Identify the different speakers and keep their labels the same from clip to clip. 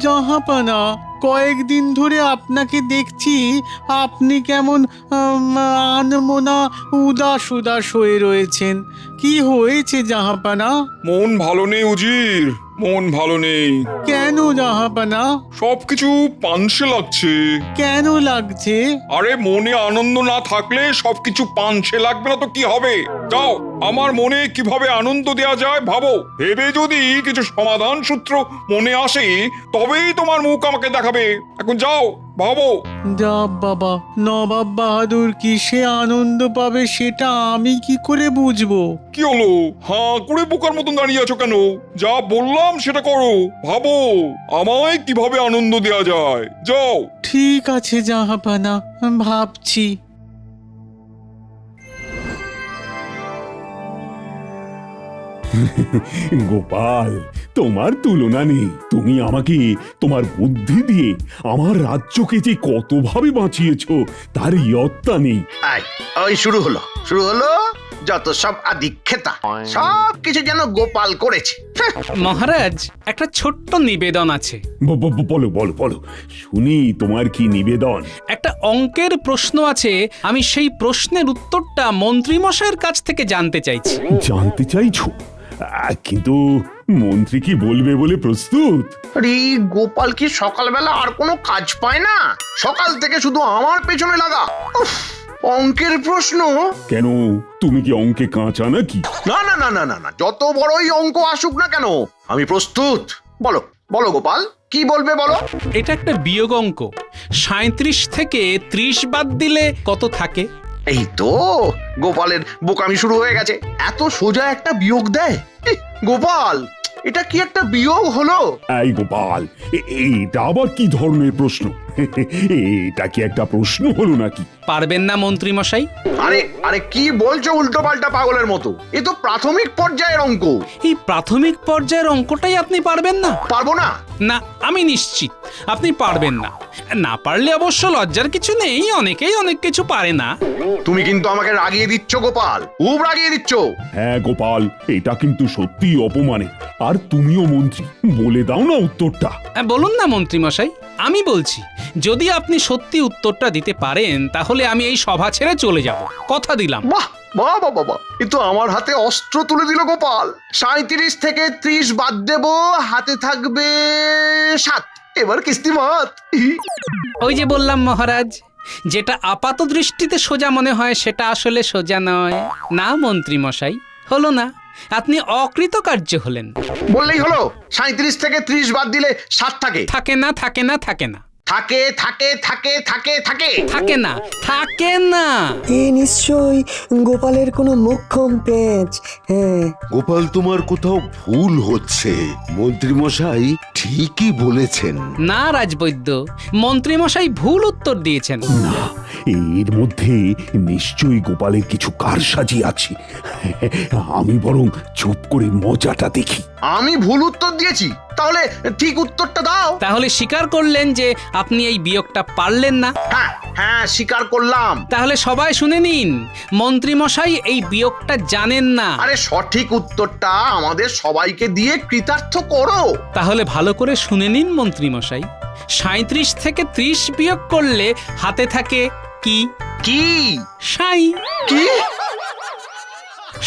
Speaker 1: জাহাপানা, কয়েকদিন ধরে আপনাকে দেখছি আপনি কেমন আনমনা উদাস উদাস হয়ে রয়েছেন। কি হয়েছে জাহাপানা?
Speaker 2: মন ভালো নেই উজির, মন ভালো নেই।
Speaker 1: কেন জাহাপানা?
Speaker 2: সবকিছু পানসে লাগছে।
Speaker 1: কেন লাগছে?
Speaker 2: আরে মনে আনন্দ না থাকলে সবকিছু পানসে লাগবে না তো কি হবে? যাও, আমার মনে কিভাবে আনন্দ দেয়া যায় ভাবো। ভেবে যদি কিছু সমাধান সূত্র মনে আসে তবেই তোমার মুখ আমাকে দেখাবে। এখন যাও, ভাবো।
Speaker 1: যা বাবা, নবাব বাহাদুর কিসে আনন্দ পাবে সেটা আমি কি করে বুঝবো?
Speaker 2: কি হলো, হাঁ করে বোকার মতন দাঁড়িয়ে আছো কেন? যা বললাম সেটা করো, ভাবো আমায় কিভাবে আনন্দ দেয়া যায়। যাও।
Speaker 1: ঠিক আছে জাহাপানা, ভাবছি।
Speaker 3: গোপাল, তোমার তুলনা নেই। তুমি আমাকে তোমার বুদ্ধি দিয়ে আমার রাজ্যকে যে কতভাবে বাঁচিয়েছো তার ইয়ত্তা নেই।
Speaker 4: ওই শুরু হলো যত সব আদিক্ষেতা, সব কিছু যেন গোপাল করেছে।
Speaker 5: মহারাজ, একটা ছোট্ট নিবেদন আছে।
Speaker 3: বলো বলো বলো, শুনি তোমার কি নিবেদন।
Speaker 5: একটা অঙ্কের প্রশ্ন আছে, আমি সেই প্রশ্নের উত্তরটা মন্ত্রীমশাইয়ের কাছ থেকে জানতে চাইছি।
Speaker 3: জানতে চাইছো? কিন্তু মন্ত্রী কি বলবে বলে প্রস্তুত?
Speaker 4: আরে গোপাল কি সকালবেলা আর কোনো কাজ পায় না? সকাল থেকে শুধু আমার পেছনে লাগা। উফ, অঙ্কের প্রশ্ন?
Speaker 3: কেন, তুমি কি অঙ্কে কাঁচা নাকি?
Speaker 4: না না না না না না, যত বড়ই অঙ্ক আসুক না কেন আমি প্রস্তুত। বলো বলো গোপাল, কি বলবে বলো।
Speaker 5: এটা একটা বিয়োগ অঙ্ক। 37 থেকে 30 বাদ দিলে কত থাকে?
Speaker 4: এই তো গোপালের বোকামি শুরু হয়ে গেছে। এত সোজা একটা বিয়োগ দেয়? গোপাল, এটা কি একটা বিয়োগ হলো?
Speaker 3: এই গোপাল, এটা আবার কি ধরনের প্রশ্ন? এটা কি একটা প্রশ্ন হলো নাকি?
Speaker 5: পারবেন না মন্ত্রীমশাই?
Speaker 4: আরে আরে কি বলছো উল্টো পাল্টা পাগলের মতো? এ তো প্রাথমিক পর্যায়ের অঙ্ক।
Speaker 5: এই প্রাথমিক পর্যায়ের অঙ্কটাই আপনি পারবেন না?
Speaker 4: পারবো না?
Speaker 5: না, আমি নিশ্চিত আপনি পারবেন না। না পারলে অবশ্য লজ্জার কিছু নেই, অনেকেই অনেক কিছু পারে না।
Speaker 4: তুমি কিন্তু আমাকে রাগিয়ে দিচ্ছ গোপাল, খুব রাগিয়ে দিচ্ছ।
Speaker 3: হ্যাঁ গোপাল, এটা কিন্তু সত্যি অপমানের। আর তুমিও মন্ত্রী, বলে দাও না উত্তরটা।
Speaker 5: বলুন না মন্ত্রীমশাই, আমি বলছি, যদি আপনি সত্যি উত্তরটা দিতে পারেন তাহলে আমি এই সভা ছেড়ে চলে যাব, কথা দিলাম।
Speaker 4: বাহ বাহ বাহ বাহ, এ তো আমার হাতে অস্ত্র তুলে দিল গোপাল। 37 থেকে 30 বাদ দেব, হাতে থাকবে 7। এবার কিস্তিমাত।
Speaker 5: ওই যে বললাম মহারাজ, যেটা আপাত দৃষ্টিতে সোজা মনে হয় সেটা আসলে সোজা নয়। না মন্ত্রীমশাই, হলো না, আপনি অকৃতকার্য হলেন।
Speaker 4: বললেই হলো 37 থেকে 30 বাদ দিলে 7 থাকে।
Speaker 5: থাকে না, থাকে না, থাকে না,
Speaker 4: থাকে থাকে থাকে থাকে থাকে
Speaker 5: থাকে না, থাকে না।
Speaker 6: এ নিশ্চয়ই গোপালের কোনো মোক্ষম পেঁচ। হ্যাঁ,
Speaker 7: গোপাল, তোমার কোথাও ভুল হচ্ছে। মন্ত্রীমশাই ঠিকই বলেছেন।
Speaker 5: না রাজবৈদ্য, মন্ত্রীমশাই ভুল উত্তর দিয়েছেন।
Speaker 3: না, এর মধ্যে নিশ্চয়ই গোপালের কিছু কারসাজি আছে। আমি বরং চুপ করে মজাটা দেখি।
Speaker 4: আমি ভুল উত্তর দিয়েছি, তাহলে ঠিক উত্তরটা দাও।
Speaker 5: তাহলে স্বীকার করলেন যে আপনি এই বিয়োগটা পারলেন না?
Speaker 4: হ্যাঁ হ্যাঁ, স্বীকার করলাম।
Speaker 5: তাহলে সবাই শুনে নিন, মন্ত্রীমশাই এই বিয়োগটা জানেন না।
Speaker 4: আরে সঠিক উত্তরটা আমাদের সবাইকে দিয়ে কৃতার্থ করো।
Speaker 5: তাহলে ভালো করে শুনে নিন মন্ত্রীমশাই, 37 থেকে 30 বিয়োগ করলে হাতে থাকে কি?
Speaker 4: কি?
Speaker 5: সাই।
Speaker 4: কি?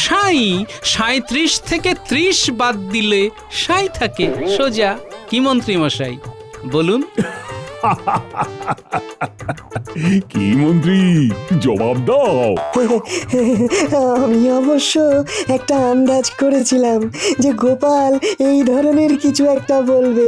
Speaker 5: সাই। 37 থেকে 30 বাদ দিলে সাই থাকে, সোজা। কি মন্ত্রীমশাই, বলুন।
Speaker 3: কি মন্ত্রী, জবাব দাও।
Speaker 6: আমি অবশ্য একটা আন্দাজ করেছিলাম যে গোপাল এই ধরনের কিছু একটা বলবে।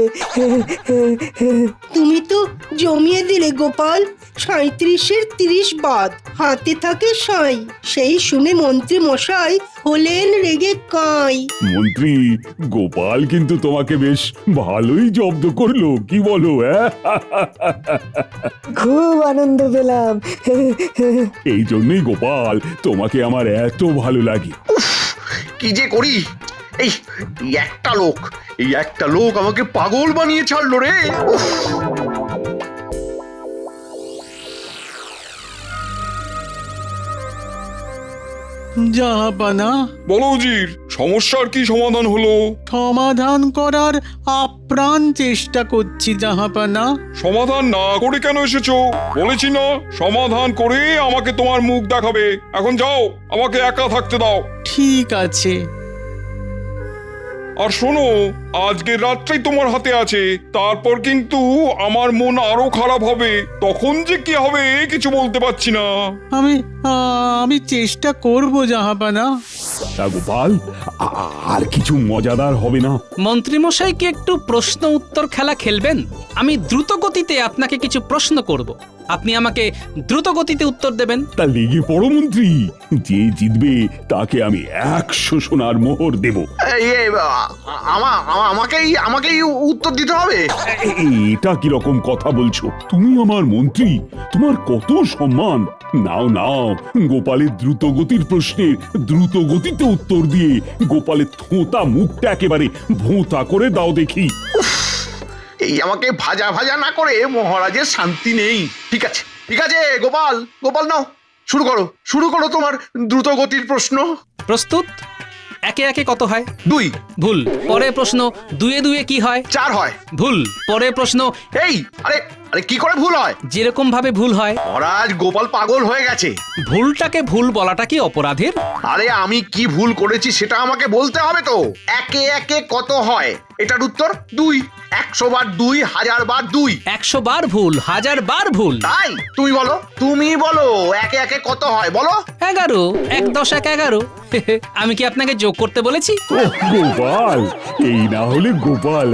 Speaker 8: তুমি তো জমিয়ে দিলে গোপাল। 37-এর 30 বাদ, হাতে থাকে সাই। সেই শুনে মন্ত্রী মশাই হলেন রেগে কাঁই।
Speaker 3: মন্ত্রী, গোপাল কিন্তু তোমাকে বেশ ভালোই জব্দ করলো, কি বলো?
Speaker 6: খুব আনন্দ পেলাম।
Speaker 3: এই জন্যই গোপাল, তোমাকে আমার এত ভালো লাগে।
Speaker 4: কি যে করি, এই এই একটা লোক আমাকে পাগল বানিয়ে ছাড়লো রে। উফ।
Speaker 1: জাহাপানা,
Speaker 2: বলো উজির, সমস্যার কি সমাধান হলো?
Speaker 1: সমাধান করার আপ্রাণ চেষ্টা করছি জাহাপানা।
Speaker 2: সমাধান না করে কেন এসেছো? বলেছি না সমাধান করে আমাকে তোমার মুখ দেখাবে। এখন যাও, আমাকে একা থাকতে দাও।
Speaker 1: ঠিক আছে।
Speaker 2: আর শোনো, আজকের রাতটাই তোমার হাতে আছে, তারপর কিন্তু আমার মন আরো খারাপ হবে। তখন যে কি হবে কিছু বলতে পারছি না।
Speaker 1: আমি চেষ্টা করব জাহাপানা।
Speaker 3: তা গোপাল, আর কিছু মজাদার হবে না?
Speaker 5: মন্ত্রীমশাই কি একটু প্রশ্ন উত্তর খেলা খেলবেন? আমি দ্রুত গতিতে আপনাকে কিছু প্রশ্ন করব, আপনি আমাকে দ্রুত গতিতে উত্তর দেবেন।
Speaker 3: তা লেগে পড়ো মন্ত্রী, যে জিতবে তাকে আমি 100 সোনার মোহর দেব।
Speaker 4: আমাকেই উত্তর দিতে হবে?
Speaker 3: এটা কি রকম কথা বলছো? তুমি আমার মন্ত্রী, তোমার কত সম্মান। নাও নাও, গোপালের দ্রুত গতির প্রশ্নের দ্রুত গতিতে উত্তর দিয়ে গোপালের থোঁতা মুখটা একেবারে ভোঁতা করে দাও দেখি।
Speaker 4: এই আমাকে ভাজা ভাজা না করে মহারাজের শান্তি নেই। ঠিক আছে ঠিক আছে, গোপাল গোপাল নাও, শুরু করো তোমার দ্রুত গতির প্রশ্ন।
Speaker 5: প্রস্তুত? একে একে কত হয়?
Speaker 4: 2।
Speaker 5: ভুল। পরের প্রশ্ন, 2 এ 2 কি হয়?
Speaker 4: 4 হয়।
Speaker 5: ভুল। পরের প্রশ্ন,
Speaker 4: এই আরে কি করে ভুল হয়?
Speaker 5: যেরকম ভাবে ভুল হয়।
Speaker 4: মহারাজ, গোপাল পাগল হয়ে গেছে।
Speaker 5: ভুলটাকে ভুল বলাটা কি অপরাধের?
Speaker 4: আরে আমি কি ভুল করেছি সেটা আমাকে বলতে হবে তো। একে একে কত হয় এটার উত্তর 2। 100 বার 2, 1000 বার 2।
Speaker 5: 100 বার ভুল, 1000 বার ভুল।
Speaker 4: তাই তুমি বলো একে একে কত হয় বলো।
Speaker 5: 11। 1 10 1 11। আমি কি আপনাকে যোগ করতে বলেছি?
Speaker 3: গোপাল, এই না হলে গোপাল।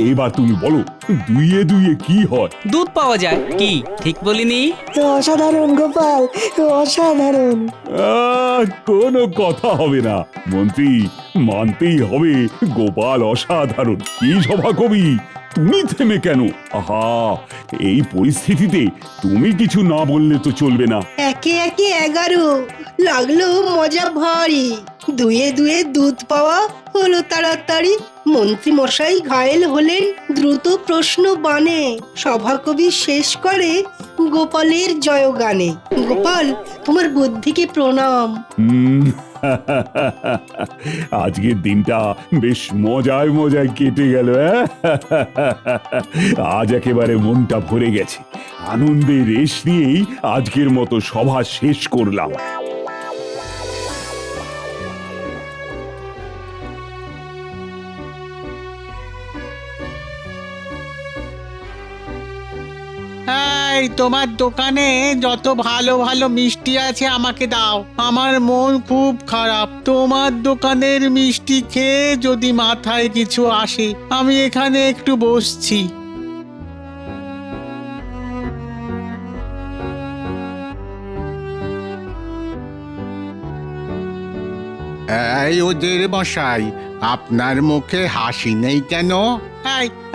Speaker 3: এবার তুমি বলো, 2 এ 2 কি হয়?
Speaker 5: দুধ পাওয়া যায়। কি ঠিক বলিনি?
Speaker 6: অসাধারণ গোপাল, অসাধারণ।
Speaker 3: কোনো কথা হবে না মন্ত্রী, মানতেই হবে গোপাল অসাধারণ। কি সভা কবি, তুমি থেমে কেন? আহা, এই পরিস্থিতিতে তুমি কিছু না বললে তো চলবে না।
Speaker 8: একে একে 11 লাগলো মজা ভারী। 2 এ 2 দুধ পাওয়া হলো তাড়াতাড়ি। মন্ত্রী মশাই ঘায়েল হলেন দ্রুত প্রশ্ন বানে। সভাকবি শেষ করে গোপালের জয়গানে। গোপাল, তোমার বুদ্ধিকে প্রণাম।
Speaker 3: আজকের দিনটা বেশ মজায় মজায় কেটে গেল। আজ একেবারে মনটা ভরে গেছে। আনন্দের রেশ নিয়েই আজকের মতো সভা শেষ করলাম।
Speaker 1: এই তোমার দোকানে যত ভালো ভালো মিষ্টি আছে আমাকে দাও। আমার মন খুব খারাপ। তোমার দোকানের মিষ্টি খেয়ে যদি মাথায় কিছু আসে, আমি এখানে একটু বসছি।
Speaker 9: এই ওদের মশাই, আপনার মুখে হাসি নেই কেন?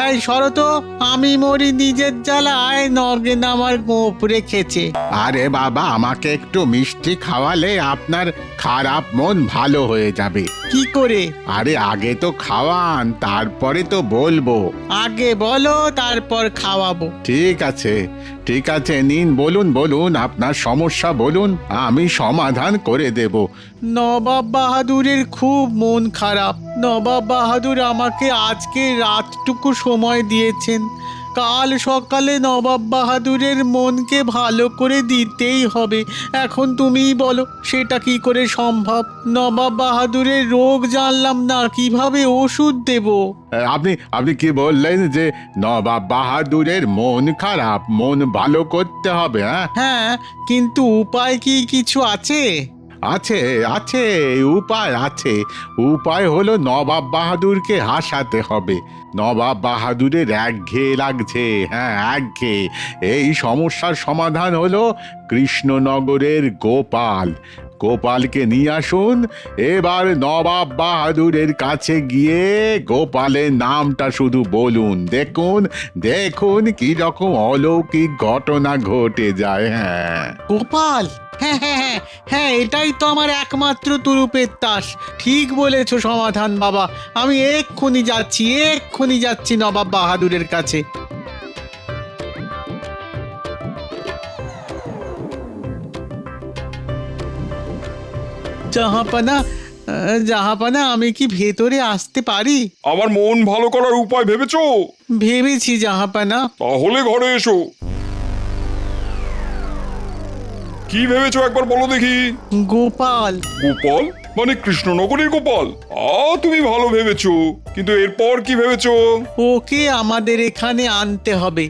Speaker 1: এই সরো তো, আমি মরি নিজের জ্বালায়, নগেন আমার গোপ রেখেছে।
Speaker 9: আরে বাবা, আমাকে একটু মিষ্টি খাওয়ালে আপনার খারাপ মন ভালো হয়ে যাবে।
Speaker 1: কি করে?
Speaker 9: আরে আগে তো খাওয়ান, তারপরে তো বলবো।
Speaker 1: আগে বলো, তারপর খাওয়াবো।
Speaker 9: ঠিক আছে ঠিক আছে, নিন, বলুন আপনার সমস্যা বলুন, আমি সমাধান করে দেব।
Speaker 1: নবাব বাহাদুরের খুব মন খারাপ। নবাব বাহাদুর আমাকে আজকে রাতটুকু সময় দিয়েছেন। কাল সকালে নবাব বাহাদুরের মনকে ভালো করে দিতেই হবে। এখন তুমিই বলো, সেটা কি করে সম্ভব? নবাব বাহাদুরের রোগ জানলাম না, কিভাবে ওষুধ দেব?
Speaker 9: আপনি কি বললেন যে নবাব বাহাদুরের মন খারাপ, মন ভালো করতে হবে?
Speaker 1: হ্যাঁ, কিন্তু উপায় কি কিছু আছে?
Speaker 9: আছে আছে, উপায় আছে। উপায় হলো নবাব বাহাদুরকে হাসাতে হবে। নবাব বাহাদুরের একঘেয়ে লাগছে। হ্যাঁ, একঘেয়ে। এই সমস্যার সমাধান হলো কৃষ্ণনগরের গোপাল। গোপালকে নিয়ে আসুন। এবার নবাব বাহাদুরের কাছে গিয়ে গোপালের নামটা শুধু বলুন, দেখুন কি রকম অলৌকিক ঘটনা ঘটে যায়। হ্যাঁ,
Speaker 1: গোপাল, হ্যাঁ হ্যাঁ হ্যাঁ হ্যাঁ, এটাই তো আমার একমাত্র তুরুপের তাস। ঠিক বলেছো সমাধান বাবা। আমি এক্ষুনি যাচ্ছি নবাব বাহাদুরের কাছে। জাহাপানা জাহাপানা আমি কি ভেতরে আসতে পারি?
Speaker 2: আমার মন ভালো করার উপায় ভেবেছো?
Speaker 1: ভেবেছি জাহাপানা।
Speaker 2: তাহলে ঘরে এসো। কি ভেবেছো একবার বলো দেখি।
Speaker 1: গোপাল।
Speaker 2: গোপাল মানে কৃষ্ণনগরের গোপাল? তুমি ভালো ভেবেছো, কিন্তু এরপর কি ভেবেছো?
Speaker 1: ওকে আমাদের এখানে আনতে হবে,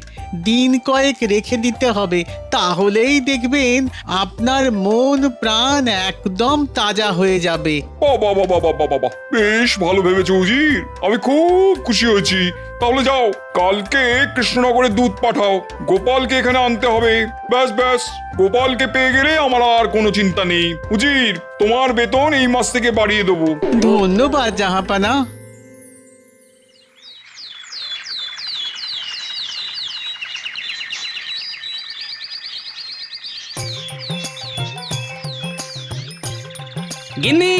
Speaker 1: দিন কয়েক রেখে দিতে হবে, তাহলেই দেখবেন আপনার মন প্রাণ একদম তাজা হয়ে যাবে।
Speaker 2: বাবা বাবা বাবা বাবা, বেশ ভালো ভেবেছো উজির, আমি খুব খুশি হয়েছি। তাহলে যাও, কালকে কৃষ্ণনগরে দুধ পাঠাও, গোপালকে এখানে আনতে হবে। ব্যাস ব্যাস, গোপালকে পেয়ে গেলে আমার আর কোনো চিন্তা নেই। উজির, তোমার বেতন এই মাস থেকে বাড়িয়ে দেবো।
Speaker 1: ধন্যবাদ জাহাপানা।
Speaker 5: গিন্নি,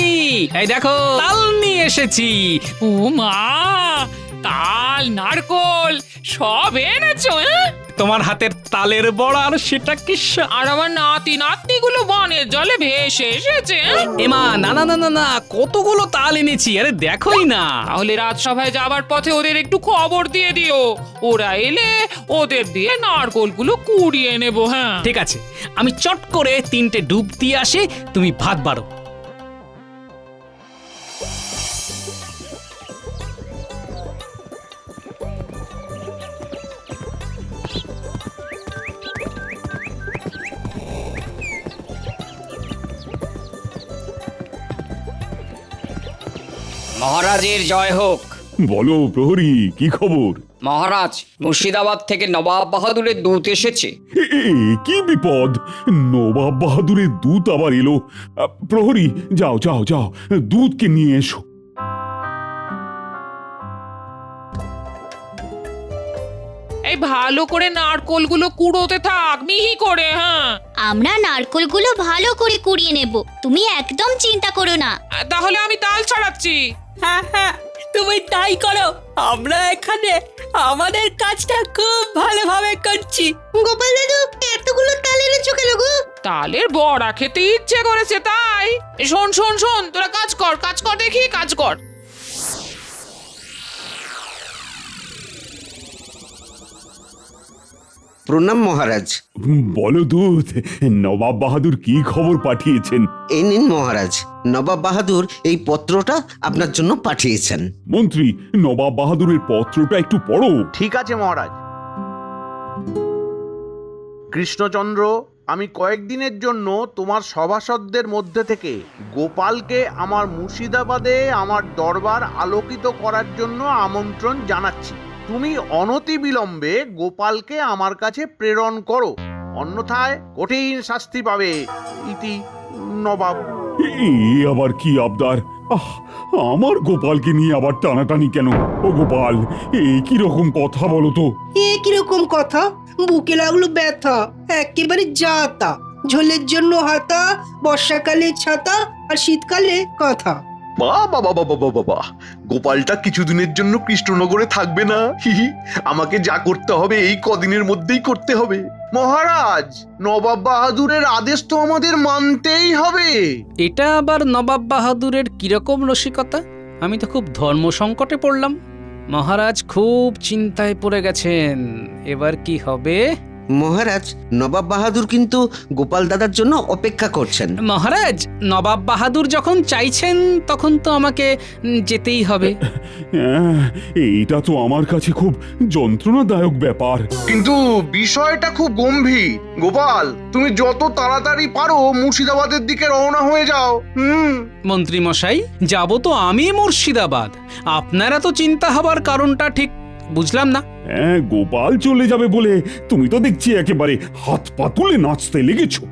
Speaker 5: এই দেখো তাল নিয়ে এসেছি।
Speaker 10: ও মা, তাল নারকোল সব এনেছো?
Speaker 5: তোমার হাতের তালের বড়া আর সেটা কি
Speaker 10: আর আমার নাতি নাতনিগুলো বনের জলে ভেসে এসেছে।
Speaker 5: এমা, না না না না না, কতগুলো তাল এনেছি, আরে দেখোই না।
Speaker 10: তাহলে রাজসভায় যাবার পথে ওদের একটু খবর দিয়ে দিও, ওরা এলে ওদের দিয়ে নারকোলগুলো কুড়িয়ে নেবো। হ্যাঁ
Speaker 5: ঠিক আছে, আমি চট করে 3টে ডুব দিয়ে আসি, তুমি ভাত বাড়ো।
Speaker 11: মহারাজের জয় হোক।
Speaker 3: বলো প্রহরী, কি খবর?
Speaker 11: মহারাজ, মুর্শিদাবাদ থেকে নবাব বাহাদুরের দূত এসেছে।
Speaker 3: কি বিপদ! নবাব বাহাদুরের দূত আবার এলো। প্রহরী, যাও যাও যাও, দূতকে নিয়ে এসো।
Speaker 10: এই ভালো করে নারকোলগুলো কুড়োতে থাক, মিহি করে। হ্যাঁ,
Speaker 12: আমরা নারকোলগুলো ভালো করে কুড়িয়ে নেব, তুমি একদম চিন্তা করো না।
Speaker 10: তাহলে আমি তাল ছাড়াচ্ছি।
Speaker 8: হ্যাঁ হ্যাঁ, তুমি তাই করো, আমরা এখানে আমাদের কাজটা খুব ভালোভাবে করছি। গোপাল দাদু, এতগুলো তাল এনেছো কেন গো?
Speaker 10: তালের বড়া খেতে ইচ্ছে করেছে তাই। শোন শোন শোন, তোরা কাজ কর, কাজ কর দেখি, কাজ কর।
Speaker 7: প্রণাম মহারাজ।
Speaker 3: বলো দূত, নবাব বাহাদুর কি খবর পাঠিয়েছেন?
Speaker 7: এই নিন মহারাজ, নবাব বাহাদুর এই পত্রটা আপনার জন্য পাঠিয়েছেন।
Speaker 3: মন্ত্রী, নবাব বাহাদুরের পত্রটা একটু পড়ো।
Speaker 13: ঠিক আছে মহারাজ। কৃষ্ণচন্দ্র, আমি কয়েকদিনের জন্য তোমার সভাসদদের মধ্যে থেকে গোপালকে আমার মুর্শিদাবাদে আমার দরবার আলোকিত করার জন্য আমন্ত্রণ জানাচ্ছি। তুমি অনতিবিলম্বে গোপালকে আমার কাছে প্রেরণ করো, অন্যথায় কঠিন শাস্তি পাবে। ইতি নবাব।
Speaker 3: আবার কি আবদার? আমার গোপালকে নিয়ে আবার টানাটানি কেন? ও গোপাল, কি রকম কথা বলো তো?
Speaker 8: কিরকম কথা? বুকে লাগলো ব্যথা, একেবারে যাতা। ঝোলের জন্য হাতা, বর্ষাকালে ছাতা, আর শীতকালে কাঁথা।
Speaker 4: বাবা বাবা বাবা বাবা, গোপালটা কিছুদিনের জন্য কৃষ্ণনগরে থাকবে না? আমাকে যা করতে হবে এই কদিনের মধ্যেই করতে হবে। মহারাজ, নবাব বাহাদুরের আদেশ তো আমাদের মানতেই হবে।
Speaker 5: এটা আবার নবাব বাহাদুরের কিরকম রসিকতা? আমি তো খুব ধর্ম সংকটে পড়লাম। মহারাজ খুব চিন্তায় পড়ে গেছেন, এবার কি হবে?
Speaker 7: মহারাজ, নবাব বাহাদুর কিন্তু গোপাল দাদার জন্য অপেক্ষা করছেন।
Speaker 5: মহারাজ, নবাব বাহাদুর যখন চাইছেন তখন তো আমাকে যেতেই হবে।
Speaker 3: এইটা তো আমার কাছে খুব যন্ত্রণাদায়ক ব্যাপার।
Speaker 4: কিন্তু বিষয়টা খুব গম্ভীর। গোপাল, তুমি যত তাড়াতাড়ি পারো মুর্শিদাবাদের দিকে রওনা হয়ে যাও।
Speaker 5: মন্ত্রী মশাই, যাব তো আমি মুর্শিদাবাদ, আপনারা তো চিন্তা হবার কারণটা ঠিক বুঝলাম না।
Speaker 3: গোপাল চলে যাবে বলে তুমি তো দেখছি একেবারে হাত পা তুলে নাচতে লেগেছো।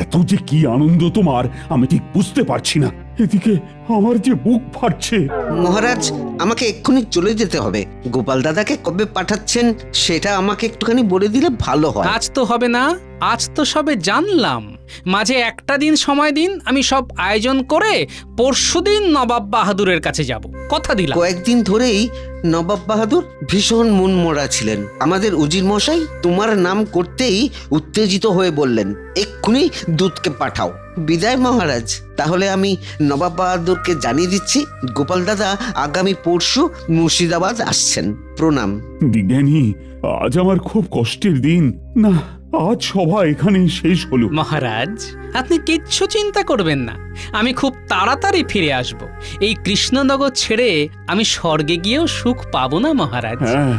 Speaker 3: এত যে কি আনন্দ তোমার, আমি ঠিক বুঝতে পারছি না। এদিকে আমার যে বুক ফাটছে।
Speaker 7: মহারাজ, আমাকে এক্ষুনি চলে যেতে হবে। গোপাল দাদাকে কবে পাঠাচ্ছেন সেটা আমাকে একটুখানি বলে দিলে ভালো হয়।
Speaker 5: আজ তো হবে না, আজ তো সবে জানলাম। মাঝে একটা দিন সময় দিন, আমি সব আয়োজন করে পরশুদিন নবাব বাহাদুরের কাছে যাব, কথা দিলাম।
Speaker 7: কয়েকদিন ধরেই নবাব বাহাদুর ভীষণ মনমরা ছিলেন। আমাদের উজির মশাই তোমার নাম করতেই উত্তেজিত হয়ে বললেন, এক্ষুনি দূতকে পাঠাও। বিদায় মহারাজ। তাহলে আমি নবাব বাহাদুরকে জানিয়ে দিচ্ছি, গোপাল দাদা আগামী পরশু মুর্শিদাবাদ আসছেন। প্রণাম।
Speaker 3: বিজ্ঞানী, আজ আমার খুব কষ্টের দিন। না, আজ সভা এখানেই শেষ হলো।
Speaker 5: মহারাজ, আপনি কিচ্ছু চিন্তা করবেন না, আমি খুব তাড়াতাড়ি ফিরে আসব। এই কৃষ্ণনগর ছেড়ে আমি স্বর্গে গিয়েও সুখ পাবো না মহারাজ।
Speaker 3: হ্যাঁ,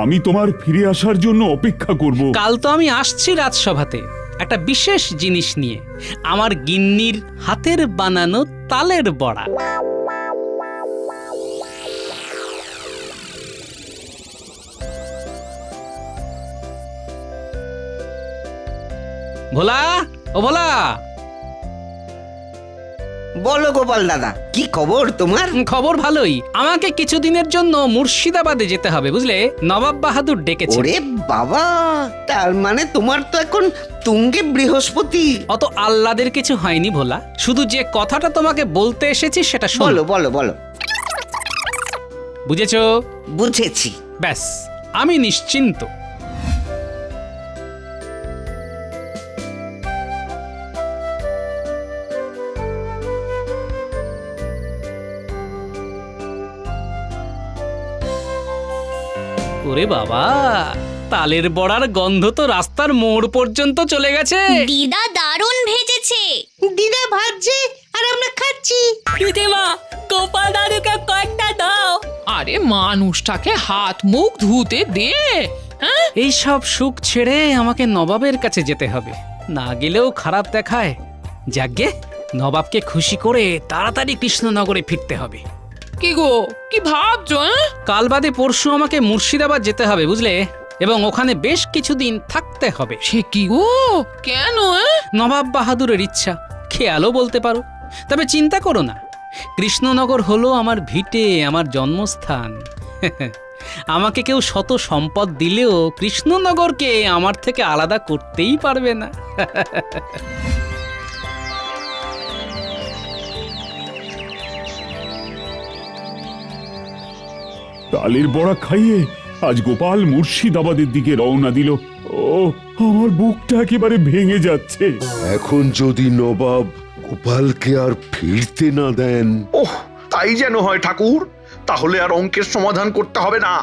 Speaker 3: আমি তোমার ফিরে আসার জন্য অপেক্ষা করব।
Speaker 5: কাল তো আমি আসছি রাজসভাতে একটা বিশেষ জিনিস নিয়ে, আমার গিন্নির হাতের বানানো তালের বড়া। ভোলা, ও ভোলা।
Speaker 7: বলো গোপাল দাদা, কি খবর তোমার?
Speaker 5: খবর ভালোই। আমাকে কিছুদিনের জন্য মুর্শিদাবাদে যেতে হবে, বুঝলে? নবাব বাহাদুর ডেকেছে।
Speaker 7: ওরে বাবা, তার মানে তোমার তো এখন তুঙ্গে বৃহস্পতি।
Speaker 5: অত আহ্লাদের কিছু হয়নি ভোলা, শুধু যে কথাটা তোমাকে বলতে এসেছি সেটা শোনো।
Speaker 7: বলো বলো বলো।
Speaker 5: বুঝেছো?
Speaker 7: বুঝেছি।
Speaker 5: ব্যাস, আমি নিশ্চিন্ত। ওরে বাবা, তালের বড়ার গন্ধ তো রাস্তার মোড় পর্যন্ত চলে গেছে।
Speaker 12: দিদা দারুণ ভেজেছে।
Speaker 8: দিদা ভাজছে আর আমরা খাচ্ছি।
Speaker 10: দিদিমা, গোপাল দাদুকে কয়েকটা দাও। আরে মানুষটাকে হাত মুখ ধুতে দে। হ্যাঁ,
Speaker 5: এই সব সুখ ছেড়ে আমাকে নবাবের কাছে যেতে হবে, না গেলেও খারাপ দেখায়। যাগ্গে, নবাবকে খুশি করে তাড়াতাড়ি কৃষ্ণনগরে ফিরতে হবে।
Speaker 10: কি গো, কি ভাবছো?
Speaker 5: কাল বাদে পরশু আমাকে মুর্শিদাবাদ যেতে হবে, বুঝলে? এবং ওখানে বেশ কিছুদিন থাকতে হবে।
Speaker 10: সে কি গো, কেন?
Speaker 5: নবাব বাহাদুরের ইচ্ছা, খেয়ালও বলতে পারো। তবে চিন্তা করো না, কৃষ্ণনগর হলো আমার ভিটে, আমার জন্মস্থান। আমাকে কেউ শত সম্পদ দিলেও কৃষ্ণনগরকে আমার থেকে আলাদা করতেই পারবে না।
Speaker 3: তালের বড়া খাইয়ে আজ গোপাল মুর্শিদাবাদের দিকে রওনা দিল। ও, আমার বুকটা একেবারে ভেঙে যাচ্ছে।
Speaker 14: এখন যদি নবাব গোপালকে আর ফিরতে না দেন।
Speaker 4: ওহ, তাই যেন হয় ঠাকুর। তাহলে আর অঙ্কের সমাধান করতে হবে না,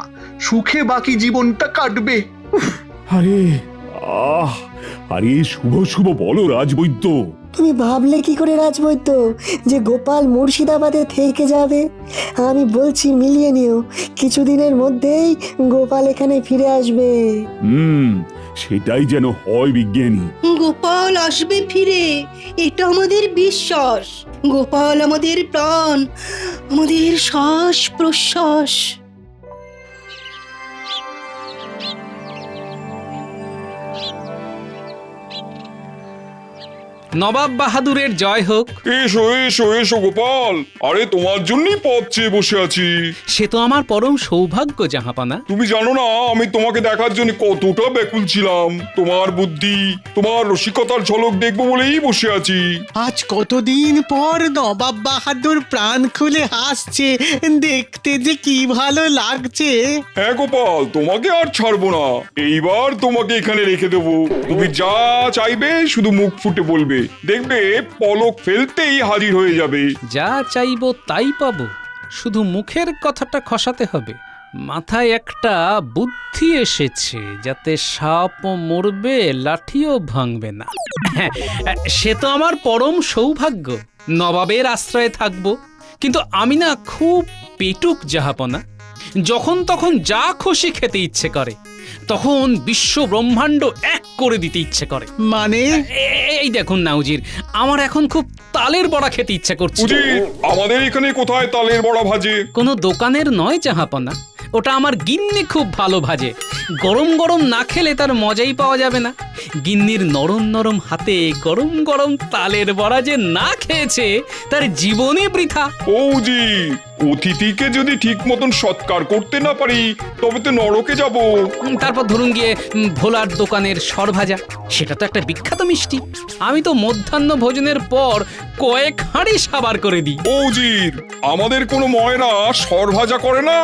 Speaker 4: সুখে বাকি জীবনটা কাটবে।
Speaker 3: আরে আরে শুভ শুভ বলো রাজবৈদ্য।
Speaker 6: তুমি ভাবলে কি করে রাজবৈদ্য যে গোপাল মুর্শিদাবাদে থেকে যাবে? আমি বলছি মিলিয়ে নিও, কিছুদিনের মধ্যেই গোপাল এখানে ফিরে আসবে।
Speaker 3: সেটাই যেন হয় বিজ্ঞানী।
Speaker 8: গোপাল আসবে ফিরে, এটা আমাদের বিশ্বাস। গোপাল আমাদের প্রাণ, আমাদের শ্বাস প্রশ্বাস।
Speaker 5: নবাব বাহাদুরের জয় হোক।
Speaker 2: এসো এসো এসো গোপাল, আরে তোমার জন্যই পথ চেয়ে বসে আছি।
Speaker 5: সে তো আমার পরম সৌভাগ্য জাহাপানা।
Speaker 2: তুমি জানো না আমি তোমাকে দেখার জন্য কতটা ব্যাকুল ছিলাম। তোমার বুদ্ধি, তোমার রসিকতার ঝলক দেখবো বলেই বসে আছি।
Speaker 1: আজ কতদিন পর নবাব বাহাদুর প্রাণ খুলে হাসছে, দেখতে যে কি ভালো লাগছে।
Speaker 2: হ্যাঁ গোপাল, তোমাকে আর ছাড়বো না। এইবার তোমাকে এখানে রেখে দেবো। তুমি যা চাইবে শুধু মুখ ফুটে বলবে, দেখবে পলক ফেলতেই হাজির হয়ে যাবে।
Speaker 5: যা চাইবো তাই পাবো, শুধু মুখের কথাটা খসাতে হবে। মাথায় একটা বুদ্ধি এসেছে, যাতে সাপও মরবে লাঠিও ভাঙবে না। হ্যাঁ, সে তো আমার পরম সৌভাগ্য, নবাবের আশ্রয়ে থাকবো। কিন্তু আমি না খুব পেটুক জাহাপনা, যখন তখন যা খুশি খেতে ইচ্ছে করে, তখন বিশ্ব ব্রহ্মাণ্ড এক করে দিতে ইচ্ছে করে।
Speaker 1: মানে
Speaker 5: এই দেখুন না উজির, আমার এখন খুব তালের বড়া খেতে ইচ্ছে করছে।
Speaker 2: উজির, আমাদের এখানে কোথায় তালের বড়া ভাজে?
Speaker 5: কোনো দোকানের নয় জাহাপনা, ওটা আমার গিন্নি খুব ভালো ভাজে। গরম গরম না খেলে তার মজাই পাওয়া যাবে না। গিন্নির নরম নরম হাতে গরম গরম তালের বড়া যে না খেয়েছে তার জীবনই বৃথা।
Speaker 2: ওজি, অতিথিকে যদি ঠিক মতন সৎকার করতে না পারি তবে তো নরকে যাব।
Speaker 5: তারপর ধরুন গিয়ে ভোলার দোকানের সরভাজা, সেটা তো একটা বিখ্যাত মিষ্টি। আমি তো মধ্যাহ্ন ভোজনের পর কয়েক হাঁড়ি সাবার করে দিই।
Speaker 2: ওজির, আমাদের কোনো ময়রা সরভাজা করে না?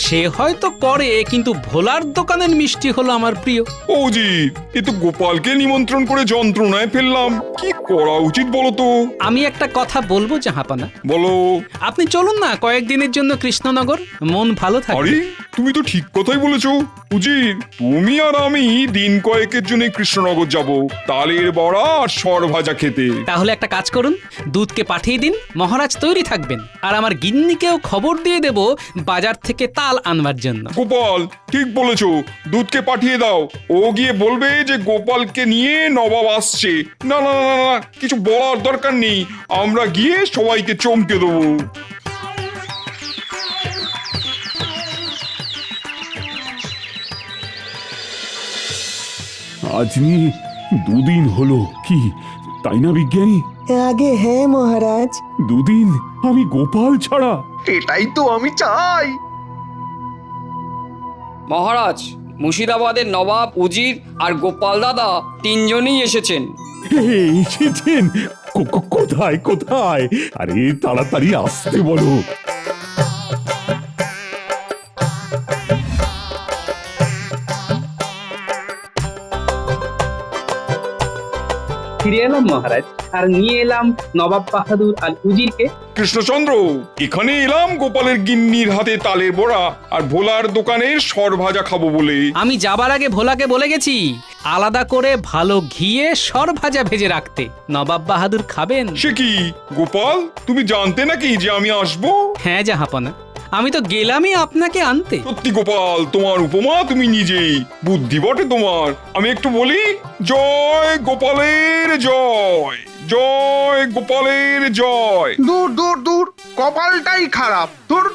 Speaker 5: সে হয়তো করে, কিন্তু ভোলার দোকানের মিষ্টি হলো আমার প্রিয়।
Speaker 2: ওজির, এ তো গোপালকে নিমন্ত্রণ করে যন্ত্রণায় ফেললাম। কি করা উচিত বলো তো?
Speaker 5: আমি একটা কথা বলবো জাহাপানা।
Speaker 2: বলো।
Speaker 5: আপনি চলুন না কয়েকদিনের জন্য কৃষ্ণনগর, মন ভালো থাকবে।
Speaker 2: আরে, তুমি তো ঠিক কথাই বলেছো উজির। তুমি আর আমি দিন কয়েকের জন্য কৃষ্ণনগর যাব তালের বড়া আর সর ভাজা খেতে।
Speaker 5: তাহলে একটা কাজ করুন, দুধকে পাঠিয়ে দিন, মহারাজ তৈরি থাকবেন। আর আমার গিন্নিকেও খবর দিয়ে দেব বাজার থেকে তাল আনবার জন্য।
Speaker 2: গোপাল, ঠিক বলেছো, দুধকে পাঠিয়ে দাও। ও গিয়ে বলবে যে গোপালকে নিয়ে নবাব আসছে। না না না না, কিছু বলার দরকার নেই, আমরা গিয়ে সবাইকে চমকে দেবো।
Speaker 3: আজ নিয়ে দুদিন হলো, কি তাই না বিজ্ঞানী?
Speaker 6: আগে হ্যাঁ মহারাজ।
Speaker 3: দুদিন আমি গোপাল ছাড়া।
Speaker 4: এটাই তো আমি চাই।
Speaker 11: মহারাজ, মুর্শিদাবাদের নবাব, উজির আর গোপাল দাদা তিনজনই এসেছেন।
Speaker 3: এসেছেন? কোথায় কোথায়? আরে তাড়াতাড়ি আসতে বলো।
Speaker 15: ফিরে এলাম মহারাজ, আর নিয়ে এলাম নবাব বাহাদুর আর উজিরকে।
Speaker 2: কৃষ্ণচন্দ্র, এখানে এলাম গোপালের গিন্নির হাতে তালের বড়া আর ভোলার দোকানের সর ভাজা খাবো বলে।
Speaker 5: আমি যাবার আগে ভোলাকে বলে গেছি আলাদা করে ভালো ঘিয়ে সর ভাজা ভেজে রাখতে। নবাব বাহাদুর খাবেন।
Speaker 2: সে কি গোপাল, তুমি জানতে নাকি যে আমি আসবো?
Speaker 5: হ্যাঁ জাহাপনা, আমি তো গেলামই আপনাকে আনতে।
Speaker 2: সত্যি গোপাল, তোমার উপমা তুমি নিজেই। বুদ্ধি বটে তোমার। আমি একটু বলি, জয় গোপালের জয়, জয় গোপালের জয়।
Speaker 13: দূর দূর দূর, কপালটাই খারাপ। দূর